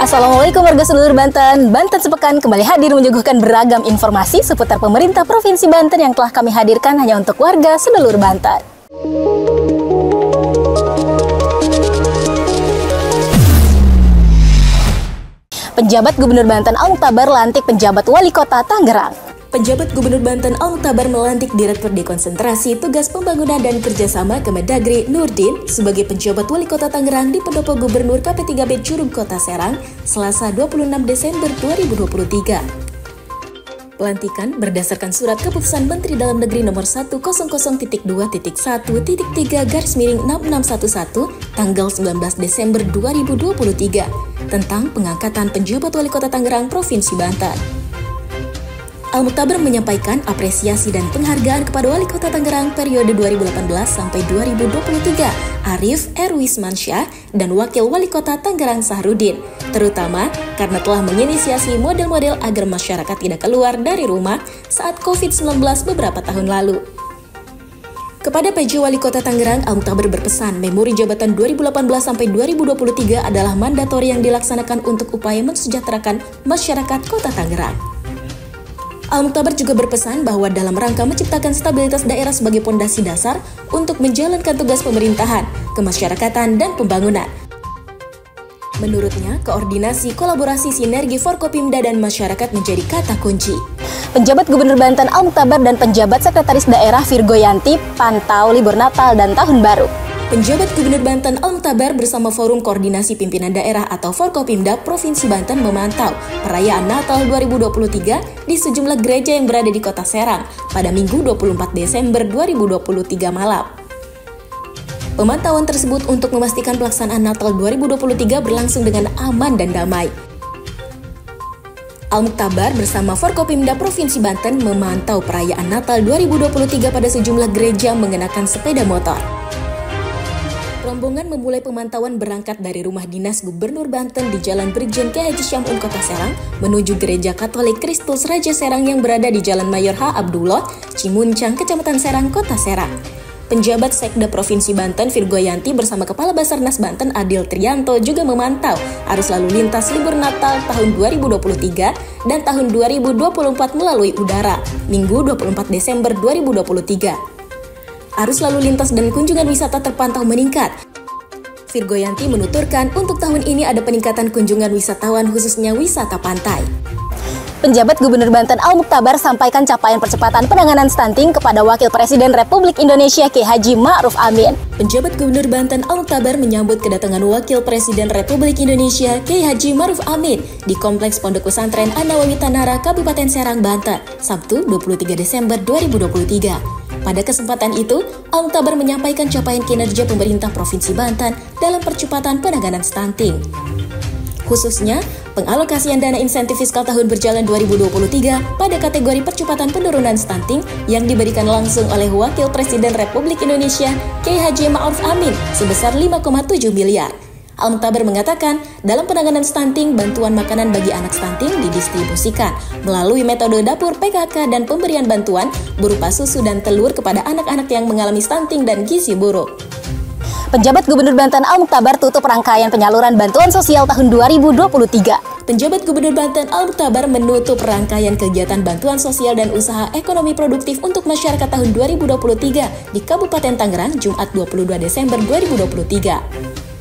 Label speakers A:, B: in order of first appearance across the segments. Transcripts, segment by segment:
A: Assalamualaikum warga seluruh Banten. Banten Sepekan kembali hadir menyuguhkan beragam informasi seputar pemerintah Provinsi Banten yang telah kami hadirkan hanya untuk warga seluruh Banten. Penjabat Gubernur Banten Al-Mukhtabar lantik penjabat Wali Kota Tangerang. Penjabat Gubernur Banten Al-Mukhtabar melantik Direktur Dekonsentrasi Tugas Pembangunan dan Kerjasama Kemendagri Nurdin sebagai penjabat Wali Kota Tangerang di Pendopo Gubernur KP3B Curug Kota Serang, Selasa 26 Desember 2023. Pelantikan berdasarkan Surat Keputusan Menteri Dalam Negeri Nomor 100.2.1/3-6611 tanggal 19 Desember 2023 tentang pengangkatan penjabat Wali Kota Tangerang Provinsi Banten. Al-Mukhtabar menyampaikan apresiasi dan penghargaan kepada Wali Kota Tangerang periode 2018 sampai 2023, Arif Erwismansyah dan Wakil Wali Kota Tangerang Sahrudin, terutama karena telah menginisiasi model-model agar masyarakat tidak keluar dari rumah saat COVID-19 beberapa tahun lalu. Kepada PJ Wali Kota Tangerang, Al-Mukhtabar berpesan memori jabatan 2018 sampai 2023 adalah mandatori yang dilaksanakan untuk upaya mensejahterakan masyarakat Kota Tangerang. Al-Mukhtabar juga berpesan bahwa dalam rangka menciptakan stabilitas daerah sebagai pondasi dasar untuk menjalankan tugas pemerintahan, kemasyarakatan, dan pembangunan. Menurutnya, koordinasi, kolaborasi, sinergi Forkopimda dan masyarakat menjadi kata kunci. Penjabat Gubernur Banten Al-Mukhtabar dan penjabat Sekretaris Daerah Virgoyanti pantau libur Natal dan Tahun Baru. Penjabat Gubernur Banten Al-Mukhtabar bersama Forum Koordinasi Pimpinan Daerah atau Forkopimda Provinsi Banten memantau perayaan Natal 2023 di sejumlah gereja yang berada di Kota Serang pada Minggu 24 Desember 2023 malam. Pemantauan tersebut untuk memastikan pelaksanaan Natal 2023 berlangsung dengan aman dan damai. Al-Mukhtabar bersama Forkopimda Provinsi Banten memantau perayaan Natal 2023 pada sejumlah gereja mengenakan sepeda motor. Rombongan memulai pemantauan berangkat dari rumah dinas Gubernur Banten di Jalan Brigjen K. Haji Syamun Kota Serang menuju Gereja Katolik Kristus Raja Serang yang berada di Jalan Mayor H. Abdullah, Cimuncang, Kecamatan Serang, Kota Serang. Penjabat Sekda Provinsi Banten Virgoyanti bersama Kepala Basarnas Banten Adil Trianto juga memantau arus lalu lintas libur Natal tahun 2023 dan tahun 2024 melalui udara, Minggu 24 Desember 2023. Arus lalu lintas dan kunjungan wisata terpantau meningkat. Virgoyanti menuturkan untuk tahun ini ada peningkatan kunjungan wisatawan khususnya wisata pantai. Penjabat Gubernur Banten Al-Mukhtabar sampaikan capaian percepatan penanganan stunting kepada Wakil Presiden Republik Indonesia K. Haji Ma'ruf Amin. Penjabat Gubernur Banten Al-Mukhtabar menyambut kedatangan Wakil Presiden Republik Indonesia K. Haji Ma'ruf Amin di Kompleks Pondok Pesantren An-Nawawi Tanara, Kabupaten Serang, Banten, Sabtu 23 Desember 2023. Pada kesempatan itu, Al-Mukhtabar menyampaikan capaian kinerja pemerintah Provinsi Banten dalam percepatan penanganan stunting. Khususnya, pengalokasian dana insentif fiskal tahun berjalan 2023 pada kategori percepatan penurunan stunting yang diberikan langsung oleh Wakil Presiden Republik Indonesia K. Haji Ma'ruf Amin sebesar 5,7 miliar. Al-Mukhtabar mengatakan, dalam penanganan stunting, bantuan makanan bagi anak stunting didistribusikan melalui metode dapur PKK dan pemberian bantuan berupa susu dan telur kepada anak-anak yang mengalami stunting dan gizi buruk. Penjabat Gubernur Banten Al-Mukhtabar tutup rangkaian penyaluran bantuan sosial tahun 2023. Penjabat Gubernur Banten Al-Mukhtabar menutup rangkaian kegiatan bantuan sosial dan usaha ekonomi produktif untuk masyarakat tahun 2023 di Kabupaten Tangerang, Jumat 22 Desember 2023.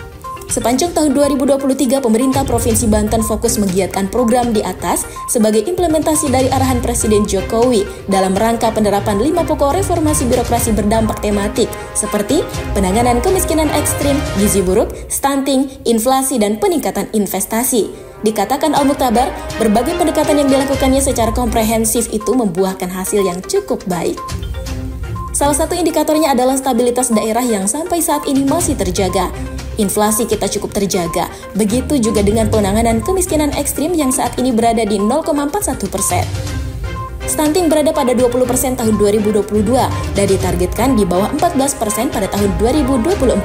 A: Sepanjang tahun 2023, pemerintah Provinsi Banten fokus menggiatkan program di atas sebagai implementasi dari arahan Presiden Jokowi dalam rangka penerapan 5 pokok reformasi birokrasi berdampak tematik seperti penanganan kemiskinan ekstrim, gizi buruk, stunting, inflasi, dan peningkatan investasi. Dikatakan Al-Mukhtabar, berbagai pendekatan yang dilakukannya secara komprehensif itu membuahkan hasil yang cukup baik. Salah satu indikatornya adalah stabilitas daerah yang sampai saat ini masih terjaga. Inflasi kita cukup terjaga, begitu juga dengan penanganan kemiskinan ekstrim yang saat ini berada di 0,41%. Stunting berada pada 20% tahun 2022 dan ditargetkan di bawah 14% pada tahun 2024.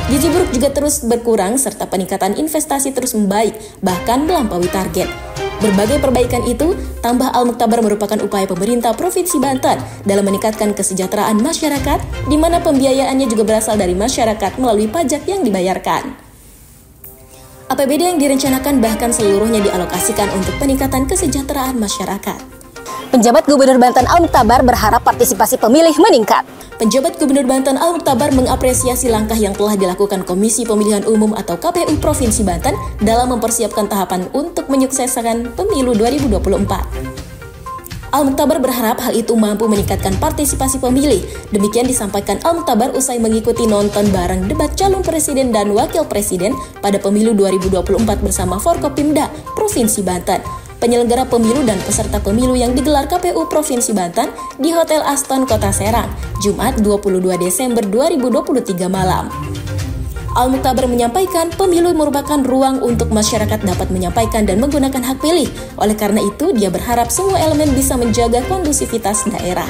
A: Gizi buruk juga terus berkurang serta peningkatan investasi terus membaik, bahkan melampaui target. Berbagai perbaikan itu, tambah Al-Mukhtabar merupakan upaya pemerintah Provinsi Banten dalam meningkatkan kesejahteraan masyarakat, di mana pembiayaannya juga berasal dari masyarakat melalui pajak yang dibayarkan. APBD yang direncanakan bahkan seluruhnya dialokasikan untuk peningkatan kesejahteraan masyarakat.
B: Penjabat Gubernur Banten Al-Mukhtabar berharap partisipasi pemilih meningkat.
A: Penjabat Gubernur Banten Al-Mukhtabar mengapresiasi langkah yang telah dilakukan Komisi Pemilihan Umum atau KPU Provinsi Banten dalam mempersiapkan tahapan untuk menyukseskan pemilu 2024. Al-Mukhtabar berharap hal itu mampu meningkatkan partisipasi pemilih. Demikian disampaikan Al-Mukhtabar usai mengikuti nonton bareng debat calon presiden dan wakil presiden pada pemilu 2024 bersama Forkopimda Provinsi Banten, penyelenggara pemilu dan peserta pemilu yang digelar KPU Provinsi Banten di Hotel Aston Kota Serang, Jumat 22 Desember 2023 malam. Al-Mukhtabar menyampaikan pemilu merupakan ruang untuk masyarakat dapat menyampaikan dan menggunakan hak pilih. Oleh karena itu, dia berharap semua elemen bisa menjaga kondusivitas daerah.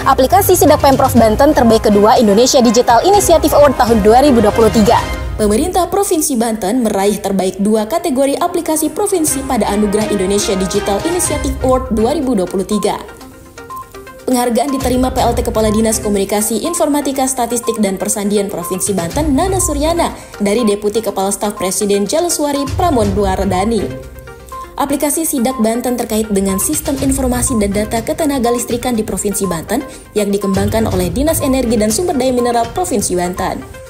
B: Aplikasi Sidak Pemprov Banten terbaik kedua Indonesia Digital Initiative Award tahun 2023.
A: Pemerintah Provinsi Banten meraih terbaik 2 kategori aplikasi provinsi pada Anugerah Indonesia Digital Initiative Award 2023. Penghargaan diterima PLT Kepala Dinas Komunikasi Informatika Statistik dan Persandian Provinsi Banten Nana Suryana dari Deputi Kepala Staf Presiden Jaleswari Pramodwaradani. Aplikasi Sidak Banten terkait dengan sistem informasi dan data ketenaga listrikan di Provinsi Banten yang dikembangkan oleh Dinas Energi dan Sumber Daya Mineral Provinsi Banten.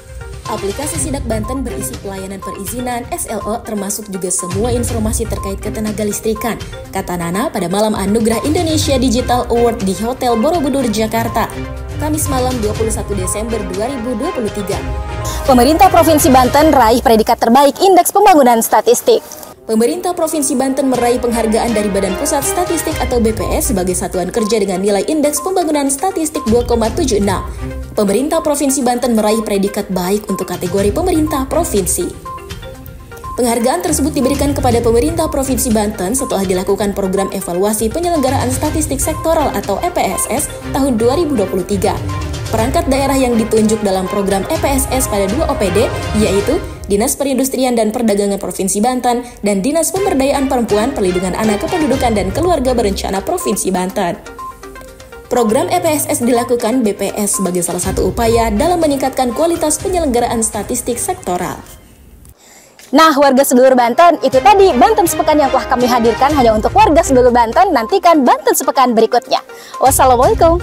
A: Aplikasi Sidak Banten berisi pelayanan perizinan SLO termasuk juga semua informasi terkait ketenaga listrikan, kata Nana pada malam Anugerah Indonesia Digital Award di Hotel Borobudur, Jakarta, Kamis malam 21 Desember 2023.
B: Pemerintah Provinsi Banten raih predikat terbaik Indeks Pembangunan Statistik.
A: Pemerintah Provinsi Banten meraih penghargaan dari Badan Pusat Statistik atau BPS sebagai satuan kerja dengan nilai Indeks Pembangunan Statistik 2,76. Pemerintah Provinsi Banten meraih predikat baik untuk kategori pemerintah provinsi. Penghargaan tersebut diberikan kepada pemerintah Provinsi Banten setelah dilakukan program evaluasi penyelenggaraan statistik sektoral atau EPSS tahun 2023. Perangkat daerah yang ditunjuk dalam program EPSS pada 2 OPD yaitu Dinas Perindustrian dan Perdagangan Provinsi Banten dan Dinas Pemberdayaan Perempuan, Perlindungan Anak, Kependudukan dan Keluarga Berencana Provinsi Banten. Program EPSS dilakukan BPS sebagai salah satu upaya dalam meningkatkan kualitas penyelenggaraan statistik sektoral.
B: Nah, warga sedulur Banten, itu tadi Banten Sepekan yang telah kami hadirkan hanya untuk warga sedulur Banten. Nantikan Banten Sepekan berikutnya. Wassalamualaikum.